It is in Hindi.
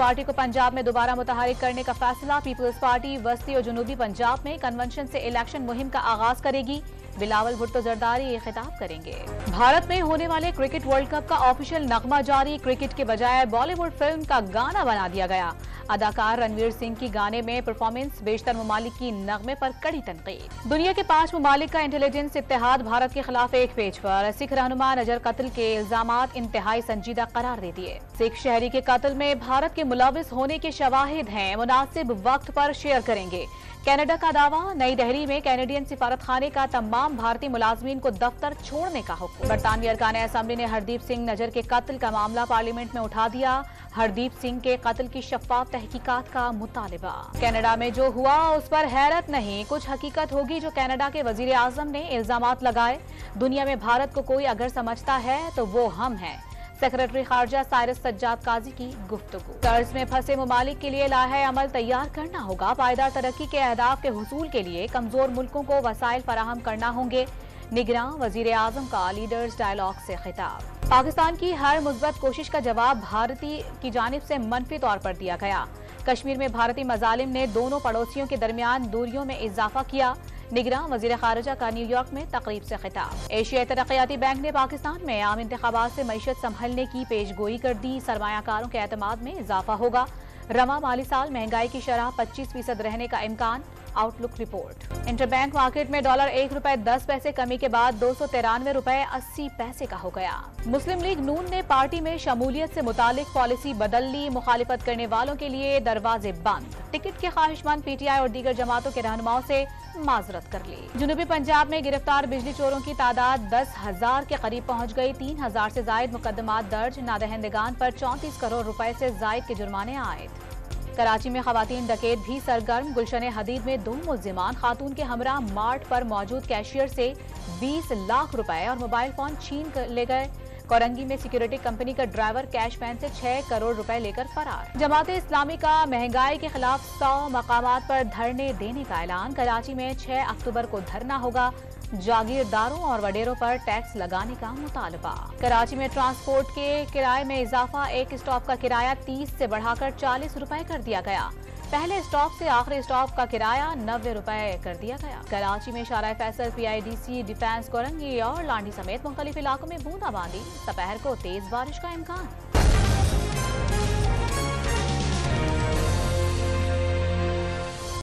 पार्टी को पंजाब में दोबारा मुतहरिक करने का फैसला। पीपल्स पार्टी वस्ती और जनूबी पंजाब में कन्वेंशन से इलेक्शन मुहिम का आगाज करेगी। बिलावल भुट्टो जरदारी ये खिताब करेंगे। भारत में होने वाले क्रिकेट वर्ल्ड कप का ऑफिशियल नगमा जारी। क्रिकेट के बजाय बॉलीवुड फिल्म का गाना बना दिया गया। अदाकार रणवीर सिंह की गाने में परफॉर्मेंस, बेशतर ममालिक की नगमे पर कड़ी तनकीद। दुनिया के 5 ममालिक का इंटेलिजेंस इत्तेहाद भारत के खिलाफ एक पेज पर। सिख रहनुमा नजर कत्ल के इल्जामात इंतहाई संजीदा करार दे दिए। सिख शहरी के कत्ल में भारत के मुलविस होने के शवाहिद हैं, मुनासिब वक्त पर शेयर करेंगे। कनाडा का दावा। नई दिल्ली में कैनेडियन सिफारत खाने का तमाम भारतीय मुलाजमीन को दफ्तर छोड़ने का हुक्म। बरतानवी अरकान असम्बली ने हरदीप सिंह नजर के कत्ल का मामला पार्लियामेंट में उठा दिया। हरदीप सिंह के कत्ल की शफाफ तहकीकात का मुतालिबा। कनाडा में जो हुआ उस पर हैरत नहीं, कुछ हकीकत होगी जो कनाडा के वजीर आजम ने इल्जामात लगाए। दुनिया में भारत को कोई अगर समझता है तो वो हम हैं। सेक्रेटरी खारजा साइरस सज्जाद काजी की गुफ्तगू। कर्ज में फंसे ममालिक के लिए लाहे अमल तैयार करना होगा। पायदार तरक्की के अहदाफ के हुसूल के लिए कमजोर मुल्कों को वसाइल फराहम करना होंगे। निगरां वजीर आजम का लीडर्स डायलॉग से खिताब। पाकिस्तान की हर मुस्बत कोशिश का जवाब भारतीय की जानिब से मनफी तौर पर दिया गया। कश्मीर में भारतीय मजालिम ने दोनों पड़ोसियों के दरमियान दूरियों में इजाफा किया। निगरां वजीर खारजा का न्यूयॉर्क में तकरीब से खिताब। एशियाई तरक्याती बैंक ने पाकिस्तान में आम इंतखाबात से मईशत संभलने की पेशगोई कर दी। सरमायाकारों के एतमाद में इजाफा होगा। रवा माली साल महंगाई की शरह 25% रहने का इम्कान। Outlook report. इंटरबैंक मार्केट में डॉलर ₹1.10 कमी के बाद ₹293.80 का हो गया। मुस्लिम लीग नून ने पार्टी में शमूलियत से मुतालिक पॉलिसी बदल ली। मुखालिफत करने वालों के लिए दरवाजे बंद। टिकट के ख्वाहिशमंद पीटीआई और दीगर जमातों के रहनुमाओं से माजरत कर ली। जनूबी पंजाब में गिरफ्तार बिजली चोरों की तादाद 10,000 के करीब पहुंच गई। 3,000 से जायद मुकदमात दर्ज। नादहिंदगान पर 34 करोड़ रुपए से जायद के जुर्माने आयद। कराची में खवातीन डकैत भी सरगर्म। गुलशन हदीद में 2 मुल्जिमान खातून के हमरा मार्ट पर मौजूद कैशियर से 20 लाख रुपए और मोबाइल फोन छीन कर ले गए। कोरंगी में सिक्योरिटी कंपनी का ड्राइवर कैश वैन से 6 करोड़ रुपए लेकर फरार। जमात इस्लामी का महंगाई के खिलाफ 100 मकामात पर धरने देने का ऐलान। कराची में 6 अक्टूबर को धरना होगा। जागीरदारों और वडेरों पर टैक्स लगाने का मुतालबा। कराची में ट्रांसपोर्ट के किराए में इजाफा। एक स्टॉप का किराया 30 से बढ़ाकर 40 रुपए कर दिया गया। पहले स्टॉप से आखिरी स्टॉप का किराया 90 रुपए कर दिया गया। कराची में शारा फैसल, PIDC, डिफेंस, कोरंगी और लांडी समेत मुख्तलिफ इलाकों में बूंदाबांदी। दोपहर को तेज बारिश का इम्कान।